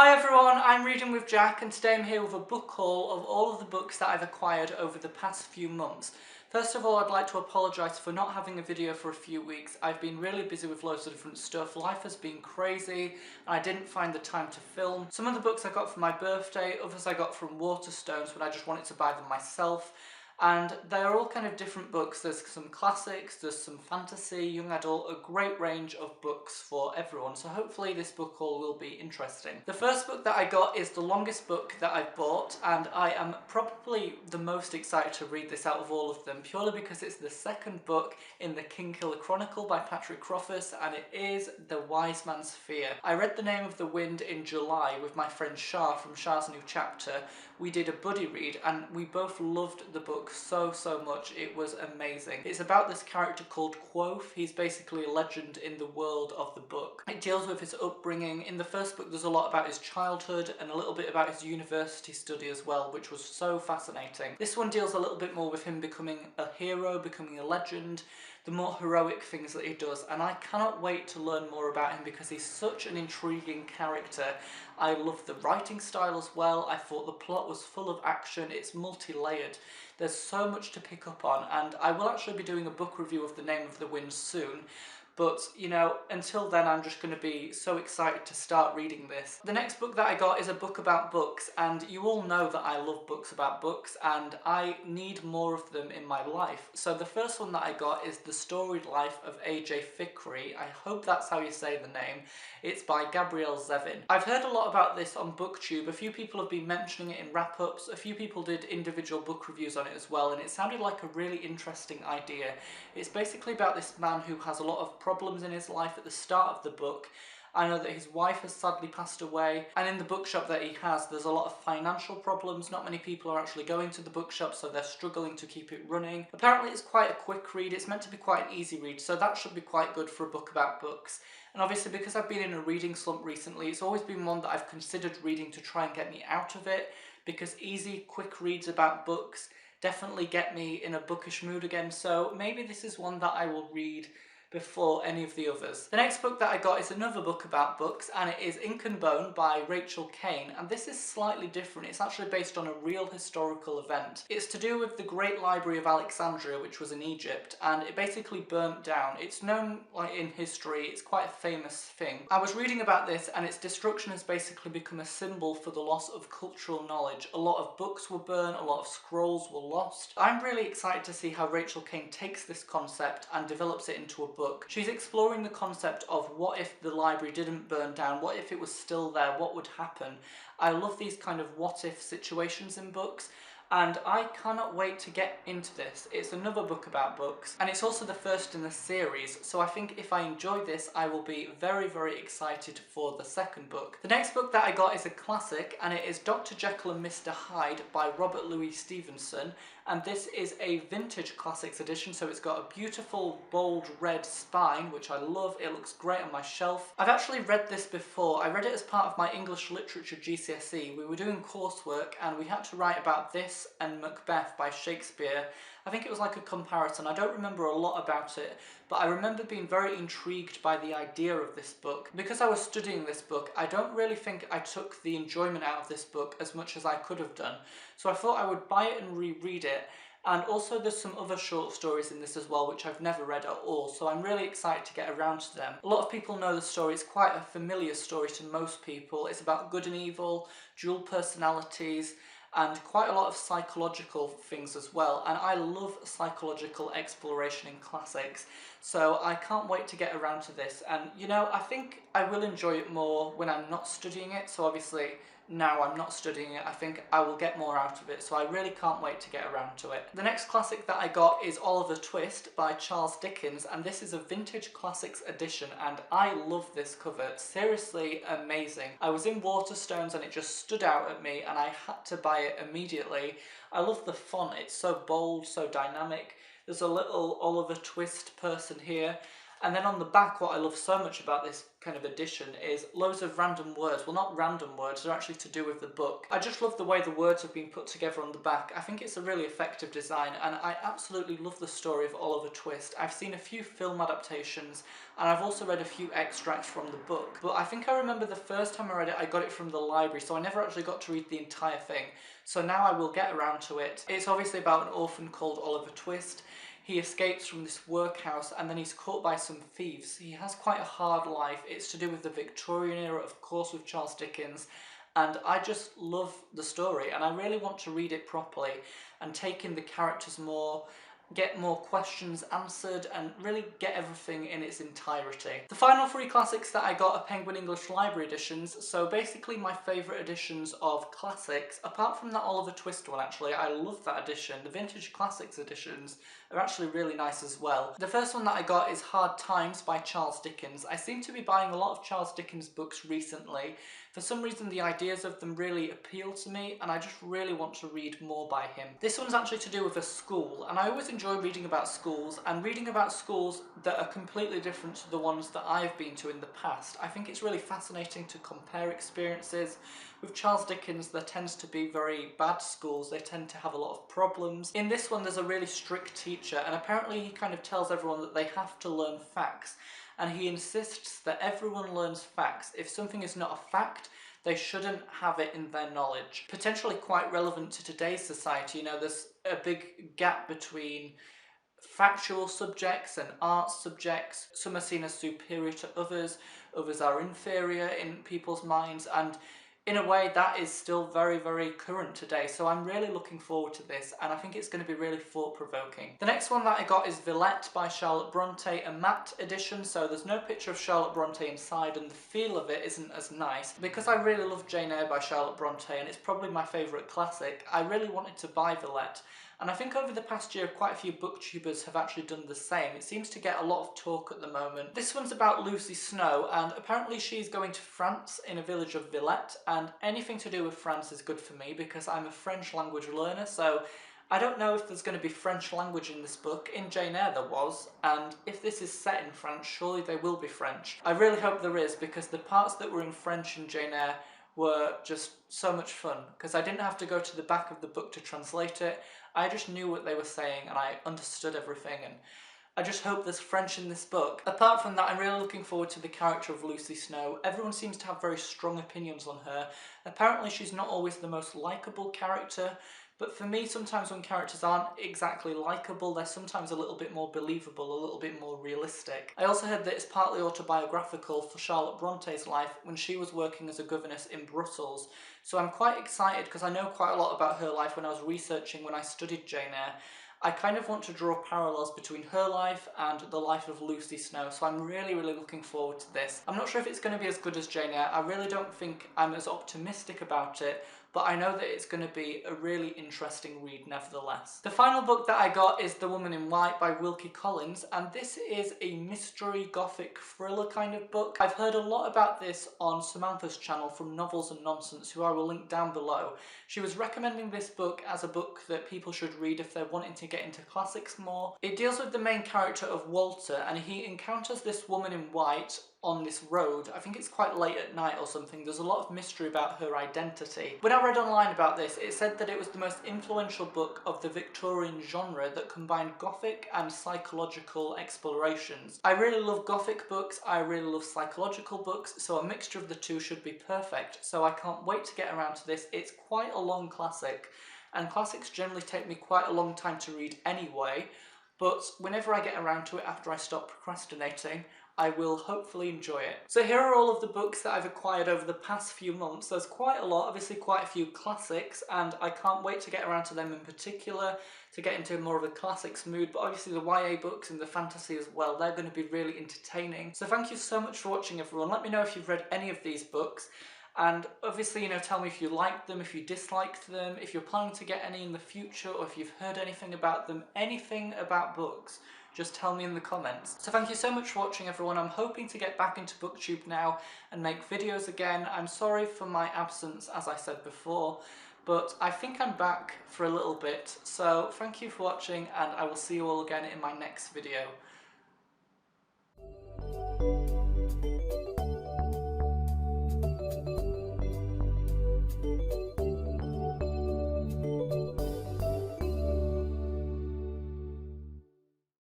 Hi everyone, I'm Reading with Jack and today I'm here with a book haul of all of the books that I've acquired over the past few months. First of all, I'd like to apologise for not having a video for a few weeks. I've been really busy with loads of different stuff. Life has been crazy and I didn't find the time to film. Some of the books I got for my birthday, others I got from Waterstones when I just wanted to buy them myself. And they're all kind of different books. There's some classics, there's some fantasy, young adult, a great range of books for everyone. So hopefully this book haul will be interesting. The first book that I got is the longest book that I've bought, and I am probably the most excited to read this out of all of them, purely because it's the second book in the Kingkiller Chronicle by Patrick Rothfuss, and it is The Wise Man's Fear. I read The Name of the Wind in July with my friend Shah from Shah's New Chapter. We did a buddy read and we both loved the book so much. It was amazing. It's about this character called Quoth. He's basically a legend in the world of the book. It deals with his upbringing. In the first book there's a lot about his childhood and a little bit about his university study as well, which was so fascinating. This one deals a little bit more with him becoming a hero, becoming a legend, the more heroic things that he does, and I cannot wait to learn more about him because he's such an intriguing character. I love the writing style as well. I thought the plot was full of action. It's multi-layered. There's so much to pick up on, and I will actually be doing a book review of The Name of the Wind soon. But, you know, until then I'm just going to be so excited to start reading this. The next book that I got is a book about books, and you all know that I love books about books and I need more of them in my life. So the first one that I got is The Storied Life of A.J. Fikry. I hope that's how you say the name. It's by Gabrielle Zevin. I've heard a lot about this on BookTube. A few people have been mentioning it in wrap-ups. A few people did individual book reviews on it as well, and it sounded like a really interesting idea. It's basically about this man who has a lot of problems in his life at the start of the book. I know that his wife has sadly passed away, and in the bookshop that he has there's a lot of financial problems. Not many people are actually going to the bookshop, so they're struggling to keep it running. Apparently it's quite a quick read. It's meant to be quite an easy read, so that should be quite good for a book about books. And obviously because I've been in a reading slump recently, it's always been one that I've considered reading to try and get me out of it, because easy, quick reads about books definitely get me in a bookish mood again, so maybe this is one that I will read before any of the others. The next book that I got is another book about books, and it is Ink and Bone by Rachel Caine, and this is slightly different. It's actually based on a real historical event. It's to do with the Great Library of Alexandria, which was in Egypt, and it basically burnt down. It's known, like, in history, it's quite a famous thing. I was reading about this, and its destruction has basically become a symbol for the loss of cultural knowledge. A lot of books were burned, a lot of scrolls were lost. I'm really excited to see how Rachel Caine takes this concept and develops it into a book. She's exploring the concept of what if the library didn't burn down, what if it was still there, what would happen. I love these kind of what if situations in books, and I cannot wait to get into this. It's another book about books, and it's also the first in the series, so I think if I enjoy this I will be very excited for the second book. The next book that I got is a classic, and it is Dr. Jekyll and Mr. Hyde by Robert Louis Stevenson, and this is a vintage classics edition, so it's got a beautiful bold red spine, which I love. It looks great on my shelf. I've actually read this before. I read it as part of my English literature GCSE. We were doing coursework and we had to write about this and Macbeth by Shakespeare. I think it was like a comparison. I don't remember a lot about it, but I remember being very intrigued by the idea of this book. Because I was studying this book, I don't really think I took the enjoyment out of this book as much as I could have done. So I thought I would buy it and reread it. And also there's some other short stories in this as well, which I've never read at all, so I'm really excited to get around to them. A lot of people know the story. It's quite a familiar story to most people. It's about good and evil, dual personalities, and quite a lot of psychological things as well, and I love psychological exploration in classics, so I can't wait to get around to this. And you know, I think I will enjoy it more when I'm not studying it, so obviously now I'm not studying it, I think I will get more out of it, so I really can't wait to get around to it. The next classic that I got is Oliver Twist by Charles Dickens, and this is a vintage classics edition, and I love this cover. Seriously amazing. I was in Waterstones and it just stood out at me and I had to buy it immediately. I love the font, it's so bold, so dynamic. There's a little Oliver Twist person here, And then on the back, what I love so much about this kind of edition is loads of random words. Well, not random words, they're actually to do with the book. I just love the way the words have been put together on the back. I think it's a really effective design, and I absolutely love the story of Oliver Twist. I've seen a few film adaptations, and I've also read a few extracts from the book. But I think I remember the first time I read it, I got it from the library, so I never actually got to read the entire thing. So now I will get around to it. It's obviously about an orphan called Oliver Twist. He escapes from this workhouse and then he's caught by some thieves. He has quite a hard life. It's to do with the Victorian era, of course, with Charles Dickens. And I just love the story and I really want to read it properly and take in the characters more, get more questions answered and really get everything in its entirety. The final 3 classics that I got are Penguin English Library editions, so basically my favourite editions of classics, apart from that Oliver Twist one actually. I love that edition. The Vintage Classics editions are actually really nice as well. The first one that I got is Hard Times by Charles Dickens. I seem to be buying a lot of Charles Dickens books recently. For some reason the ideas of them really appeal to me and I just really want to read more by him. This one's actually to do with a school, and I always enjoy reading about schools, and reading about schools that are completely different to the ones that I've been to in the past. I think it's really fascinating to compare experiences. With Charles Dickens there tends to be very bad schools, they tend to have a lot of problems. In this one there's a really strict teacher and apparently he kind of tells everyone that they have to learn facts. And he insists that everyone learns facts. If something is not a fact, they shouldn't have it in their knowledge. Potentially quite relevant to today's society. You know, there's a big gap between factual subjects and art subjects. Some are seen as superior to others, others are inferior in people's minds, and in a way that is still very, very current today. So I'm really looking forward to this and I think it's going to be really thought-provoking. The next one that I got is Villette by Charlotte Brontë, a matte edition, so there's no picture of Charlotte Brontë inside and the feel of it isn't as nice. Because I really love Jane Eyre by Charlotte Brontë and it's probably my favourite classic, I really wanted to buy Villette. And I think over the past year quite a few booktubers have actually done the same. It seems to get a lot of talk at the moment. This one's about Lucy Snow and apparently she's going to France in a village of Villette, and anything to do with France is good for me because I'm a French language learner, so I don't know if there's going to be French language in this book. In Jane Eyre there was, and if this is set in France, surely they will be French. I really hope there is because the parts that were in French in Jane Eyre were just so much fun because I didn't have to go to the back of the book to translate it. I just knew what they were saying and I understood everything, and I just hope there's French in this book. Apart from that, I'm really looking forward to the character of Lucy Snow. Everyone seems to have very strong opinions on her. Apparently she's not always the most likeable character, but for me sometimes when characters aren't exactly likeable, they're sometimes a little bit more believable, a little bit more realistic. I also heard that it's partly autobiographical for Charlotte Bronte's life when she was working as a governess in Brussels. So I'm quite excited because I know quite a lot about her life when I was researching when I studied Jane Eyre. I kind of want to draw parallels between her life and the life of Lucy Snow, so I'm really, really looking forward to this. I'm not sure if it's going to be as good as Jane Eyre. I really don't think I'm as optimistic about it, but I know that it's going to be a really interesting read nevertheless. The final book that I got is The Woman in White by Wilkie Collins, and this is a mystery gothic thriller kind of book. I've heard a lot about this on Samantha's channel from Novels and Nonsense, who I will link down below. She was recommending this book as a book that people should read if they're wanting to get into classics more. It deals with the main character of Walter, and he encounters this woman in white on this road. I think it's quite late at night or something. There's a lot of mystery about her identity. When I read online about this, it said that it was the most influential book of the Victorian genre that combined gothic and psychological explorations. I really love gothic books, I really love psychological books, so a mixture of the two should be perfect. So I can't wait to get around to this. It's quite a long classic, and classics generally take me quite a long time to read anyway, but whenever I get around to it after I stop procrastinating, I will hopefully enjoy it. So here are all of the books that I've acquired over the past few months. There's quite a lot, obviously quite a few classics, and I can't wait to get around to them in particular, to get into more of a classics mood, but obviously the YA books and the fantasy as well, they're going to be really entertaining. So thank you so much for watching, everyone. Let me know if you've read any of these books, and obviously, you know, tell me if you liked them, if you disliked them, if you're planning to get any in the future, or if you've heard anything about them, anything about books. Just tell me in the comments. So thank you so much for watching, everyone. I'm hoping to get back into BookTube now and make videos again. I'm sorry for my absence, as I said before, but I think I'm back for a little bit. So thank you for watching, and I will see you all again in my next video. you.